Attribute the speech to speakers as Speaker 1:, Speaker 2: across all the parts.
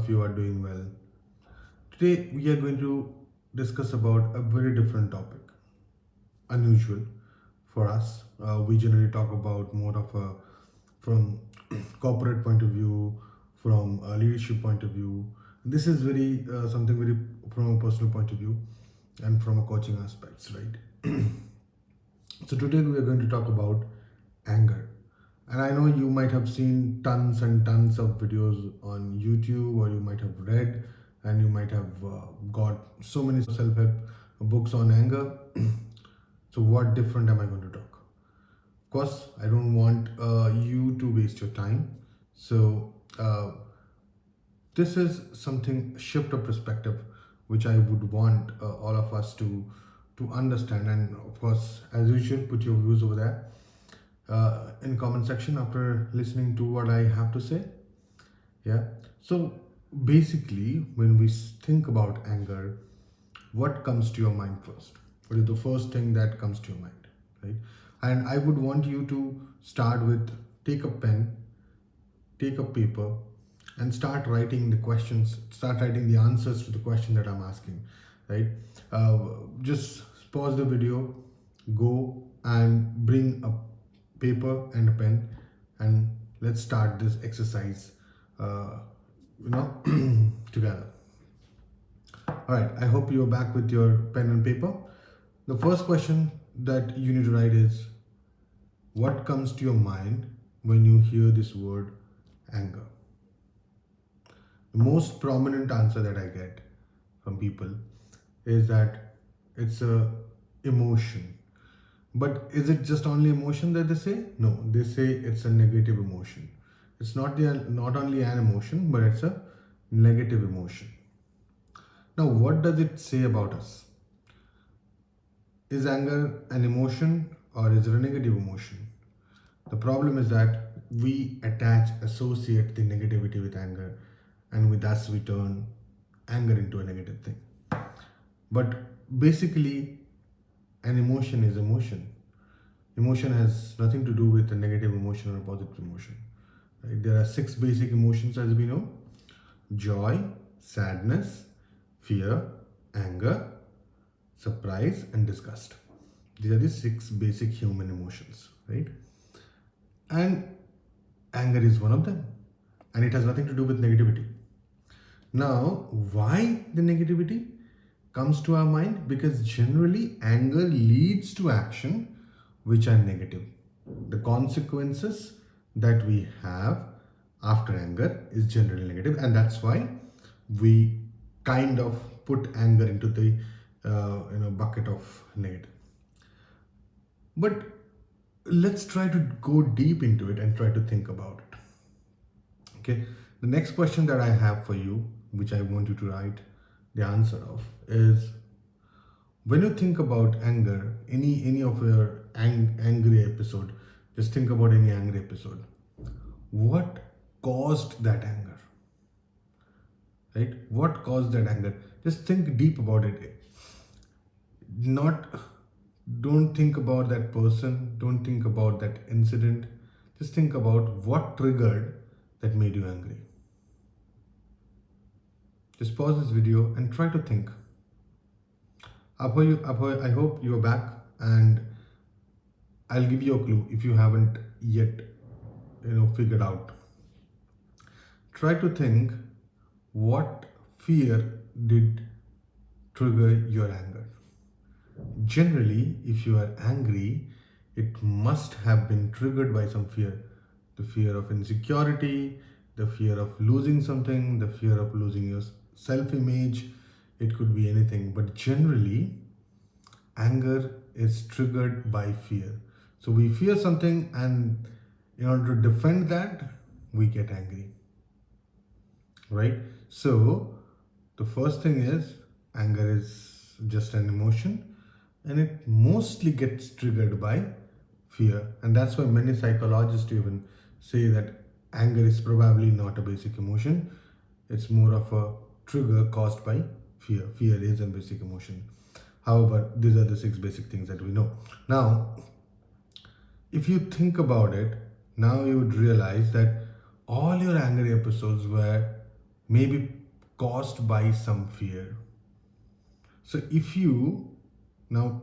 Speaker 1: of you are doing well. Today we are going to discuss about a very different topic, unusual for us. We generally talk about more of a from corporate point of view, from a leadership point of view. This is very something very from a personal point of view and from a coaching aspects, right? So today we are going to talk about anger. And I know you might have seen tons and tons of videos on YouTube, or you might have read and you might have got so many self help books on anger. So, what different am I going to talk? Of course, I don't want you to waste your time. So, this is something shift of perspective which I would want all of us to understand. And of course, as usual, put your views over there in comment section after listening to what I have to say. Yeah. So basically, when we think about anger, what comes to your mind first? What is the first thing that comes to your mind, right? And I would want you to start with take a pen, take a paper, and start writing the questions. Start writing the answers to the question that I'm asking, right? Just pause the video, go and bring a paper and a pen, and let's start this exercise together. All right, I hope you're back with your pen and paper. The first question that you need to write is, what comes to your mind when you hear this word anger? The most prominent answer that I get from people is that it's a emotion. But is it just only emotion that they say? No, they say it's a negative emotion. It's not only an emotion, but it's a negative emotion. Now, what does it say about us? Is anger an emotion or is it a negative emotion? The problem is that we associate the negativity with anger, and with us we turn anger into a negative thing. But basically, an emotion is emotion. Emotion has nothing to do with a negative emotion or a positive emotion. Right? There are 6 basic emotions, as we know: joy, sadness, fear, anger, surprise, and disgust. These are the 6 basic human emotions, right? And anger is one of them, and it has nothing to do with negativity. Now, why the negativity comes to our mind? Because generally anger leads to action which are negative. The consequences that we have after anger is generally negative, and that's why we kind of put anger into the bucket of negative. But let's try to go deep into it and try to think about it. Okay, the next question that I have for you, which I want you to write the answer of, is, when you think about anger, any of your angry episode, just think about any angry episode. What caused that anger? Right? What caused that anger? Just think deep about it. Don't think about that person, don't think about that incident. Just think about what triggered that made you angry. Just pause this video and try to think. I hope you are back, and I'll give you a clue if you haven't yet figured out. Try to think what fear did trigger your anger. Generally, if you are angry, it must have been triggered by some fear. The fear of insecurity, the fear of losing something, the fear of losing your self-image. It could be anything, but generally anger is triggered by fear. So we fear something, and in order to defend that, we get angry, right? So the first thing is, anger is just an emotion, and it mostly gets triggered by fear. And that's why many psychologists even say that anger is probably not a basic emotion. It's more of a trigger caused by fear. Fear is a basic emotion. However, these are the 6 basic things that we know. Now, if you think about it, now you would realize that all your angry episodes were maybe caused by some fear. So now,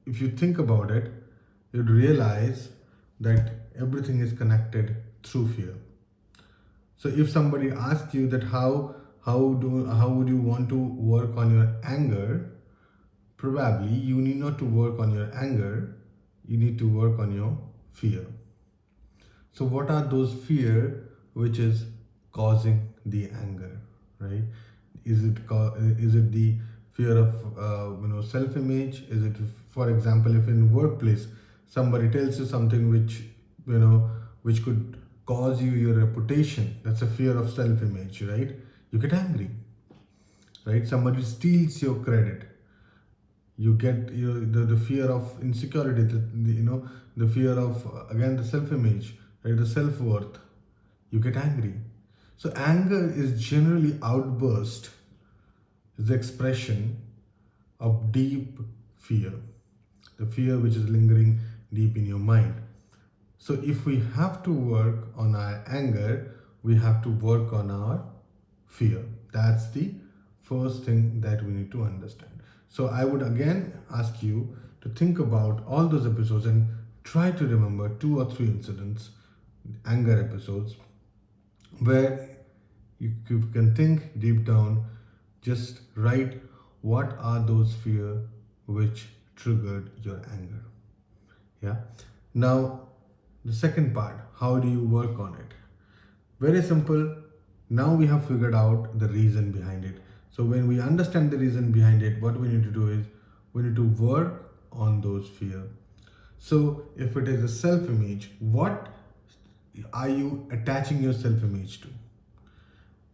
Speaker 1: if you think about it, you'd realize that everything is connected through fear. So if somebody asks you that how would you want to work on your anger, probably you need not to work on your anger, you need to work on your fear. So what are those fear which is causing the anger, right? Is it the fear of self-image? Is it, for example, if in workplace somebody tells you something which could cause you your reputation? That's a fear of self-image, right? You get angry, right? Somebody steals your credit, you get the fear of insecurity, the fear of again the self-image, right? The self-worth, you get angry. So anger is generally outburst, is the expression of deep fear, the fear which is lingering deep in your mind. So if we have to work on our anger, we have to work on our fear. That's the first thing that we need to understand. So I would again ask you to think about all those episodes and try to remember 2 or 3 incidents, anger episodes, where you can think deep down, just write what are those fear which triggered your anger. Yeah. Now, the second part, how do you work on it? Very simple. Now we have figured out the reason behind it. So when we understand the reason behind it, what we need to do is we need to work on those fear. So if it is a self-image, what are you attaching your self-image to?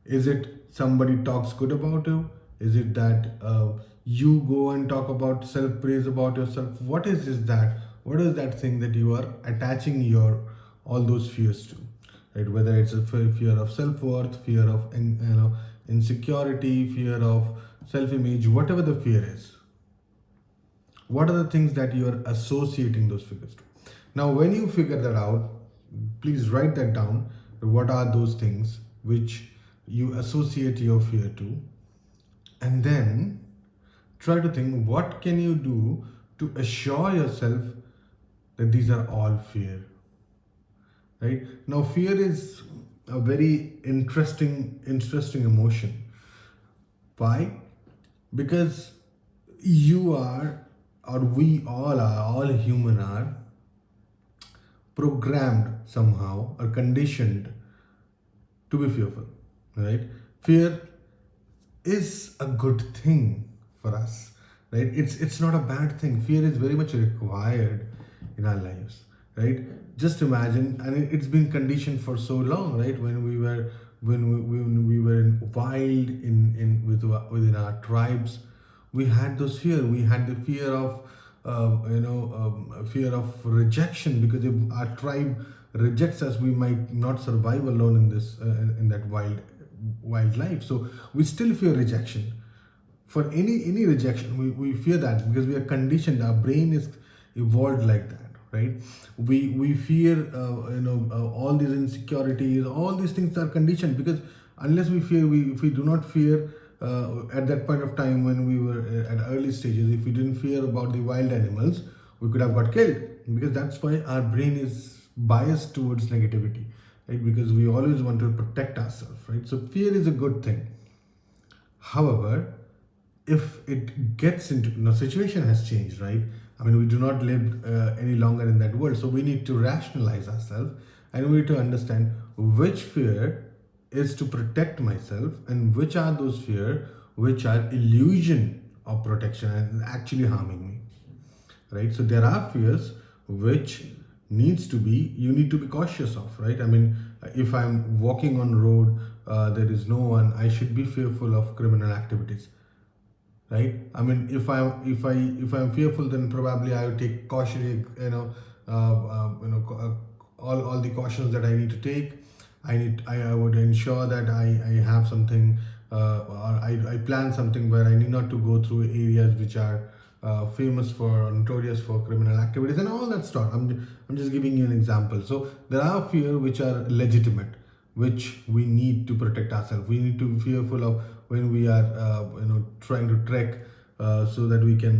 Speaker 1: Is it somebody talks good about you? Is it that you go and talk about self-praise about yourself? What is that? What is that thing that you are attaching your all those fears to? Right? Whether it's a fear of self-worth, fear of insecurity, fear of self-image, whatever the fear is. What are the things that you are associating those fears to? Now, when you figure that out, please write that down. What are those things which you associate your fear to? And then try to think, what can you do to assure yourself that these are all fear? Right? Now, fear is a very interesting emotion. Why? Because you are, or we all human are programmed somehow or conditioned to be fearful, right? Fear is a good thing for us, right? It's not a bad thing. Fear is very much required in our lives, right? Just imagine, and it's been conditioned for so long, right? When we were in wild within our tribes, we had those fear. We had the fear of fear of rejection, because if our tribe rejects us, we might not survive alone in this in that wild life. So we still fear rejection. For any rejection, we fear that because we are conditioned. Our brain is evolved like that, right? We fear all these insecurities, all these things are conditioned, because unless we fear, if we do not fear at that point of time when we were at early stages, if we didn't fear about the wild animals, we could have got killed, because that's why our brain is biased towards negativity, right? Because we always want to protect ourselves, right? So fear is a good thing. However, if it gets into, situation has changed, right? I mean, we do not live any longer in that world, so we need to rationalize ourselves, and we need to understand which fear is to protect myself and which are those fear which are illusion of protection and actually harming me, right? So there are fears which you need to be cautious of, right? I mean, if I'm walking on road, there is no one, I should be fearful of criminal activities, right? I mean, if I'm fearful, then probably I would take caution, all the cautions that I need to take. I would ensure that I have something, or I plan something where I need not to go through areas which are famous for, notorious for criminal activities and all that stuff. I'm just giving you an example. So there are fear which are legitimate, which we need to protect ourselves. We need to be fearful of when we are trying to trek, so that we can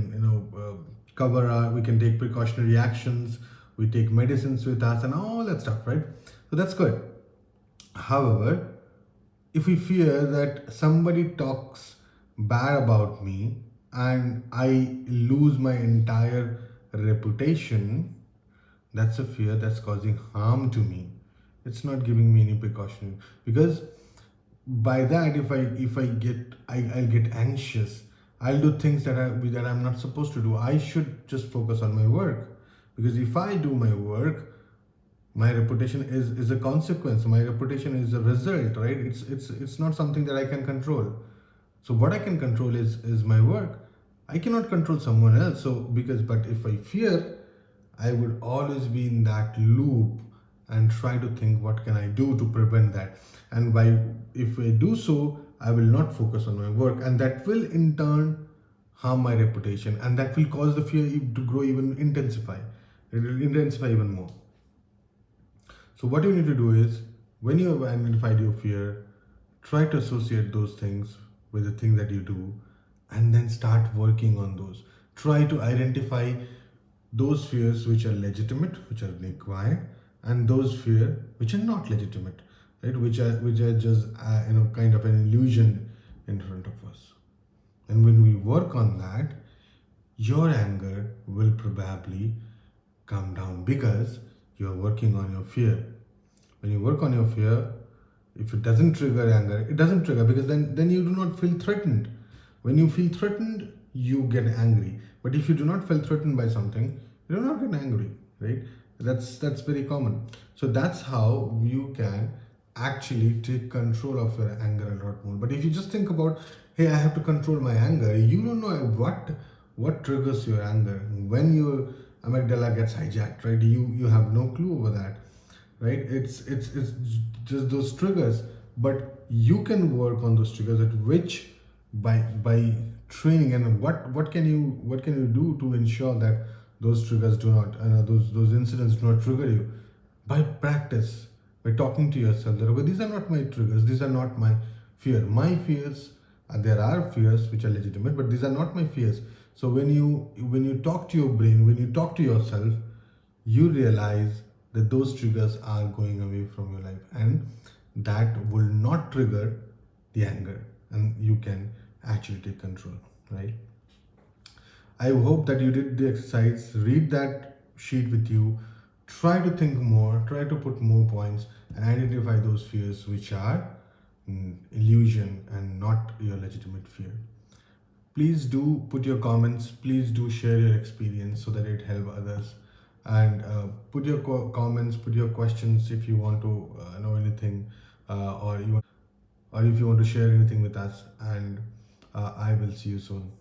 Speaker 1: cover our, we can take precautionary actions, we take medicines with us and all that stuff, right? So that's good. However, if we fear that somebody talks bad about me and I lose my entire reputation, that's a fear that's causing harm to me. It's not giving me any precaution, because by that, I'll get anxious. I'll do things that I'm not supposed to do. I should just focus on my work, because if I do my work, my reputation is a consequence. My reputation is a result, right? It's not something that I can control. So what I can control is my work. I cannot control someone else. So because, but if I fear, I would always be in that loop and try to think what can I do to prevent that. And by, if I do so, I will not focus on my work, and that will in turn harm my reputation, and that will cause the fear to grow, even intensify. It will intensify even more. So what you need to do is, when you have identified your fear, try to associate those things with the thing that you do, and then start working on those. Try to identify those fears which are legitimate, which are required, and those fear which are not legitimate, right? Which are just kind of an illusion in front of us. And when we work on that, your anger will probably come down, because you're working on your fear. When you work on your fear, if it doesn't trigger anger, it doesn't trigger, because then you do not feel threatened. When you feel threatened, you get angry. But if you do not feel threatened by something, you do not get angry, right? That's very common. So that's how you can actually take control of your anger a lot more. But if you just think about, hey, I have to control my anger, you don't know what triggers your anger. When your amygdala gets hijacked, right? You have no clue over that, right? It's just those triggers, but you can work on those triggers, at which, by training. And what can you do to ensure that those triggers do not, those incidents do not trigger you? By practice, by talking to yourself that, okay, these are not my triggers, these are not my fear. My fears, there are fears which are legitimate, but these are not my fears. So when you talk to your brain, when you talk to yourself, you realize that those triggers are going away from your life, and that will not trigger the anger, and you can actually take control, right? I hope that you did the exercise. Read that sheet with you. Try to think more, try to put more points, and identify those fears which are illusion and not your legitimate fear. Please do put your comments, please do share your experience, so that it help others. And put your comments, put your questions, if you want to know anything, or if you want to share anything with us. And I will see you soon.